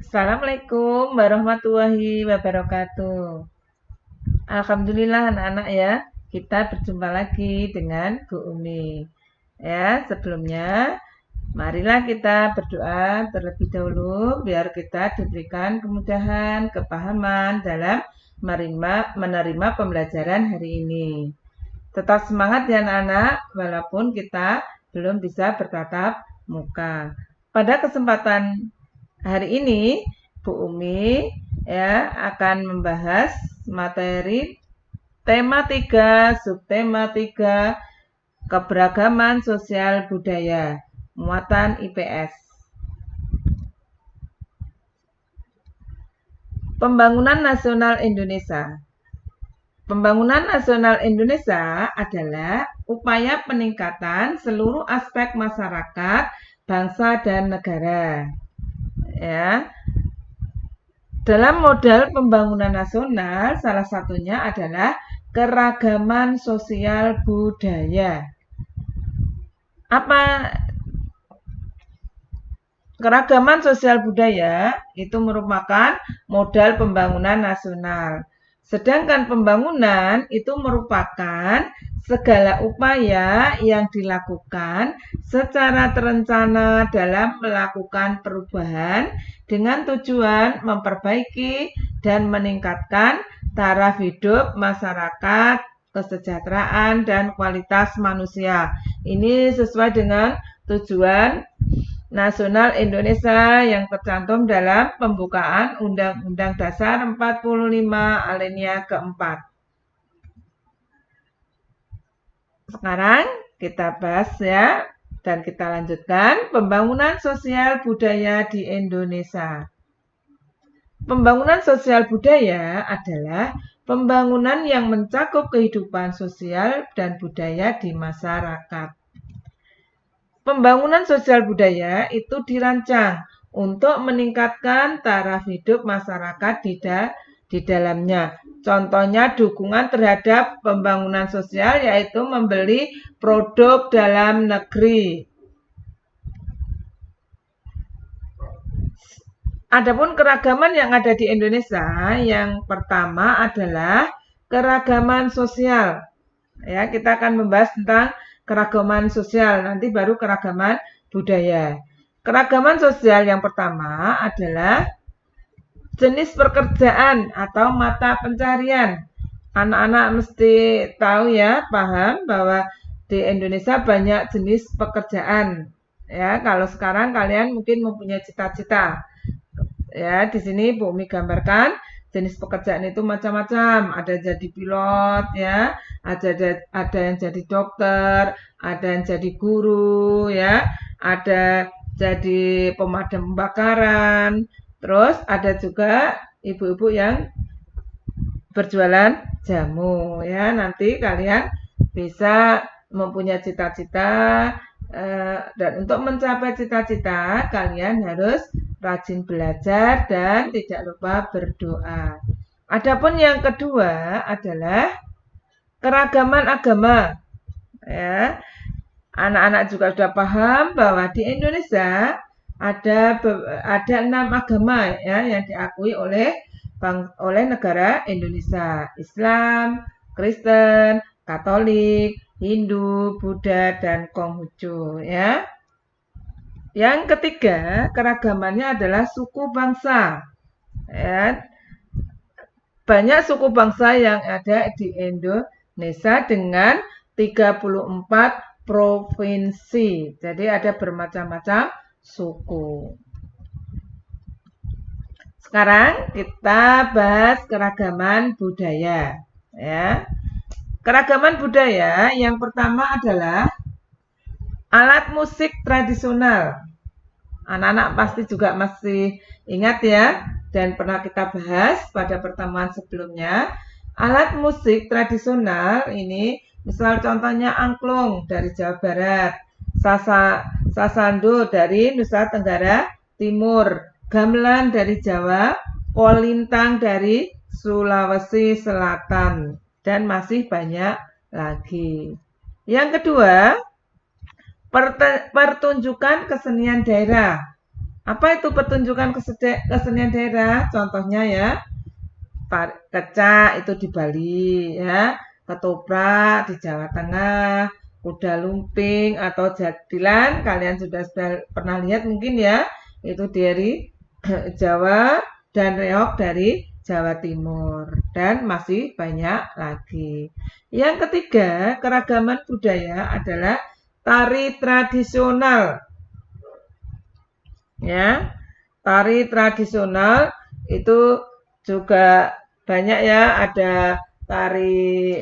Assalamualaikum warahmatullahi wabarakatuh. Alhamdulillah anak-anak ya, kita berjumpa lagi dengan Bu Umi. Ya, sebelumnya marilah kita berdoa terlebih dahulu biar kita diberikan kemudahan, kepahaman dalam menerima pembelajaran hari ini. Tetap semangat ya anak-anak, walaupun kita belum bisa bertatap muka. Pada kesempatan hari ini, Bu Umi ya akan membahas materi tema 3, subtema 3, keberagaman sosial budaya, muatan IPS. Pembangunan Nasional Indonesia. Pembangunan nasional Indonesia adalah upaya peningkatan seluruh aspek masyarakat, bangsa, dan negara. Ya, dalam modal pembangunan nasional, salah satunya adalah keragaman sosial budaya. Apa keragaman sosial budaya itu merupakan modal pembangunan nasional. Sedangkan pembangunan itu merupakan segala upaya yang dilakukan secara terencana dalam melakukan perubahan dengan tujuan memperbaiki dan meningkatkan taraf hidup masyarakat, kesejahteraan, dan kualitas manusia. Ini sesuai dengan tujuan nasional Indonesia yang tercantum dalam pembukaan Undang-Undang Dasar 45 alinea keempat. Sekarang kita bahas ya, dan kita lanjutkan pembangunan sosial budaya di Indonesia. Pembangunan sosial budaya adalah pembangunan yang mencakup kehidupan sosial dan budaya di masyarakat. Pembangunan sosial budaya itu dirancang untuk meningkatkan taraf hidup masyarakat di dalamnya. Contohnya dukungan terhadap pembangunan sosial yaitu membeli produk dalam negeri. Adapun keragaman yang ada di Indonesia, yang pertama adalah keragaman sosial. Ya, kita akan membahas tentang keragaman sosial, nanti baru keragaman budaya. Keragaman sosial yang pertama adalah jenis pekerjaan atau mata pencarian. Anak-anak mesti tahu ya, paham bahwa di Indonesia banyak jenis pekerjaan. Ya, kalau sekarang kalian mungkin mempunyai cita-cita. Ya, di sini Bu Umi gambarkan jenis pekerjaan itu macam-macam. Ada jadi pilot ya, ada yang jadi dokter, ada yang jadi guru ya, ada jadi pemadam kebakaran. Terus ada juga ibu-ibu yang berjualan jamu ya. Nanti kalian bisa mempunyai cita-cita dan untuk mencapai cita-cita kalian harus rajin belajar dan tidak lupa berdoa. Adapun yang kedua adalah keragaman agama. Ya, anak-anak juga sudah paham bahwa di Indonesia ada 6 agama ya yang diakui oleh negara Indonesia. Islam, Kristen, Katolik, Hindu, Buddha, dan Konghucu ya. Yang ketiga, keragamannya adalah suku bangsa. Ya, banyak suku bangsa yang ada di Indonesia dengan 34 provinsi. Jadi ada bermacam-macam suku. Sekarang kita bahas keragaman budaya. Ya. Keragaman budaya yang pertama adalah alat musik tradisional. Anak-anak pasti juga masih ingat ya, dan pernah kita bahas pada pertemuan sebelumnya. Alat musik tradisional ini, misal contohnya angklung dari Jawa Barat, sasando dari Nusa Tenggara Timur, gamelan dari Jawa, kolintang dari Sulawesi Selatan, dan masih banyak lagi. Yang kedua, pertunjukan kesenian daerah. Apa itu pertunjukan kesenian daerah? Contohnya ya, kecak itu di Bali ya, ketoprak di Jawa Tengah, kuda lumping atau jadilan kalian sudah pernah lihat mungkin ya, itu dari Jawa dan reok dari Jawa Timur dan masih banyak lagi. Yang ketiga, keragaman budaya adalah tari tradisional. Ya, tari tradisional itu juga banyak ya, ada tari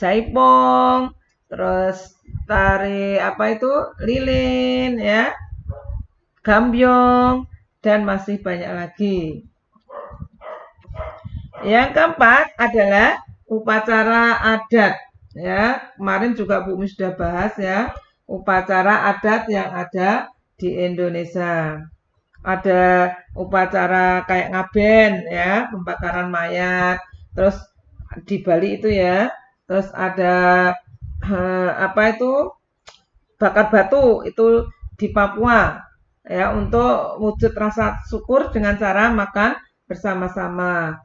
jaipong, terus tari apa itu lilin ya, gambyong dan masih banyak lagi. Yang keempat adalah upacara adat ya. Kemarin juga Bu Mi sudah bahas ya, upacara adat yang ada di Indonesia. Ada upacara kayak ngaben ya, pembakaran mayat. Terus di Bali itu ya. Terus ada apa itu? Bakar batu itu di Papua ya untuk wujud rasa syukur dengan cara makan bersama-sama.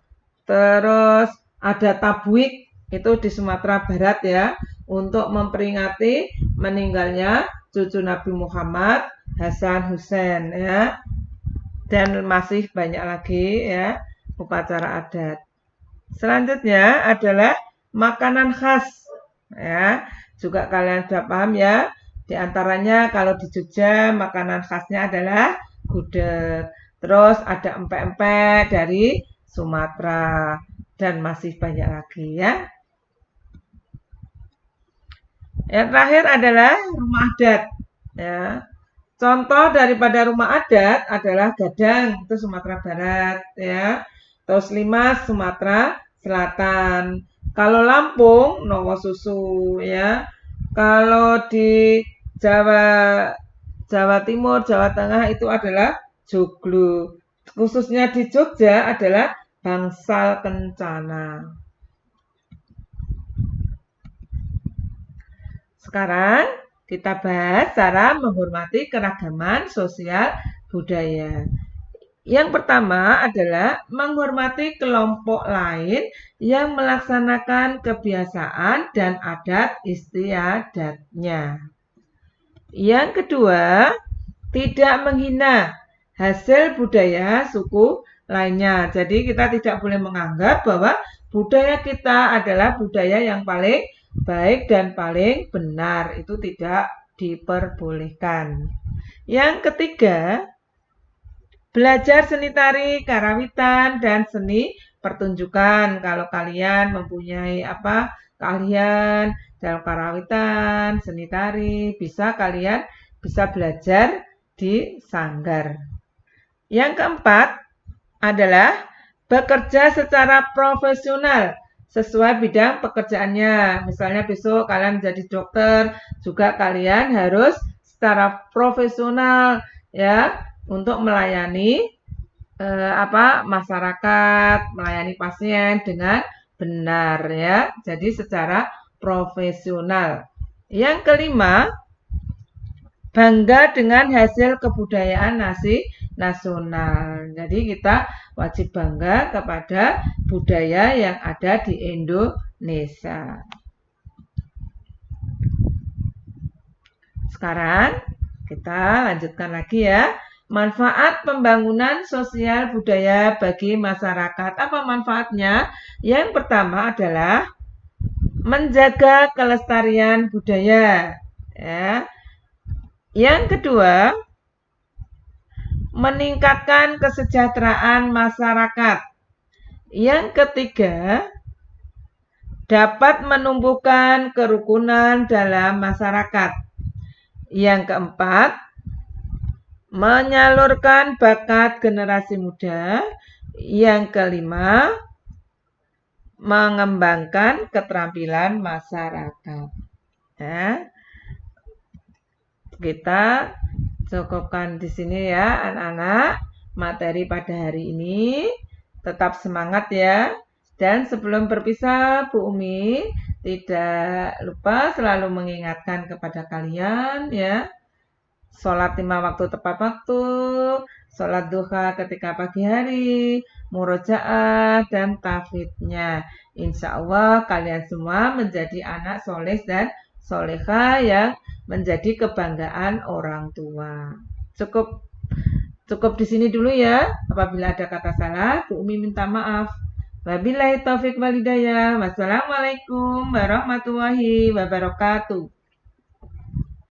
Terus ada tabwik itu di Sumatera Barat ya untuk memperingati meninggalnya cucu Nabi Muhammad Hasan Hussein ya. Dan masih banyak lagi ya upacara adat. Selanjutnya adalah makanan khas ya. Juga kalian sudah paham ya. Di antaranya kalau di Jogja makanan khasnya adalah gudeg. Terus ada empek-empek dari Sumatera dan masih banyak lagi ya. Yang terakhir adalah rumah adat ya. Contoh daripada rumah adat adalah Gadang, itu Sumatera Barat ya. Terus Limas, Sumatera Selatan. Kalau Lampung, Nowosusu ya. Kalau di Jawa Timur, Jawa Tengah itu adalah Joglo. Khususnya di Jogja adalah Bangsal Kencana. Sekarang kita bahas cara menghormati keragaman sosial budaya. Yang pertama adalah menghormati kelompok lain yang melaksanakan kebiasaan dan adat istiadatnya. Yang kedua, tidak menghina hasil budaya suku lainnya. Jadi kita tidak boleh menganggap bahwa budaya kita adalah budaya yang paling baik dan paling benar. Itu tidak diperbolehkan. Yang ketiga, belajar seni tari, karawitan, dan seni pertunjukan. Kalau kalian mempunyai keahlian dalam karawitan, seni tari, kalian bisa belajar di sanggar. Yang keempat adalah bekerja secara profesional sesuai bidang pekerjaannya. Misalnya besok kalian menjadi dokter, juga kalian harus secara profesional ya untuk melayani masyarakat, melayani pasien dengan benar ya. Jadi secara profesional. Yang kelima, bangga dengan hasil kebudayaan nasional. Jadi kita wajib bangga kepada budaya yang ada di Indonesia. Sekarang kita lanjutkan lagi ya. Manfaat pembangunan sosial budaya bagi masyarakat. Apa manfaatnya? Yang pertama adalah menjaga kelestarian budaya. Ya. Yang kedua, meningkatkan kesejahteraan masyarakat. Yang ketiga, dapat menumbuhkan kerukunan dalam masyarakat. Yang keempat, menyalurkan bakat generasi muda. Yang kelima, mengembangkan keterampilan masyarakat. Ya. Kita cukupkan di sini ya anak-anak materi pada hari ini. Tetap semangat ya. Dan sebelum berpisah Bu Umi tidak lupa selalu mengingatkan kepada kalian ya. sholat 5 waktu tepat waktu, sholat duha ketika pagi hari, murojaah, dan tafidnya. Insya Allah kalian semua menjadi anak soleh dan soleha yang menjadi kebanggaan orang tua. Cukup di sini dulu ya. Apabila ada kata salah, Bu Umi minta maaf. Wabillahi taufik walhidayah. Wassalamualaikum warahmatullahi wabarakatuh.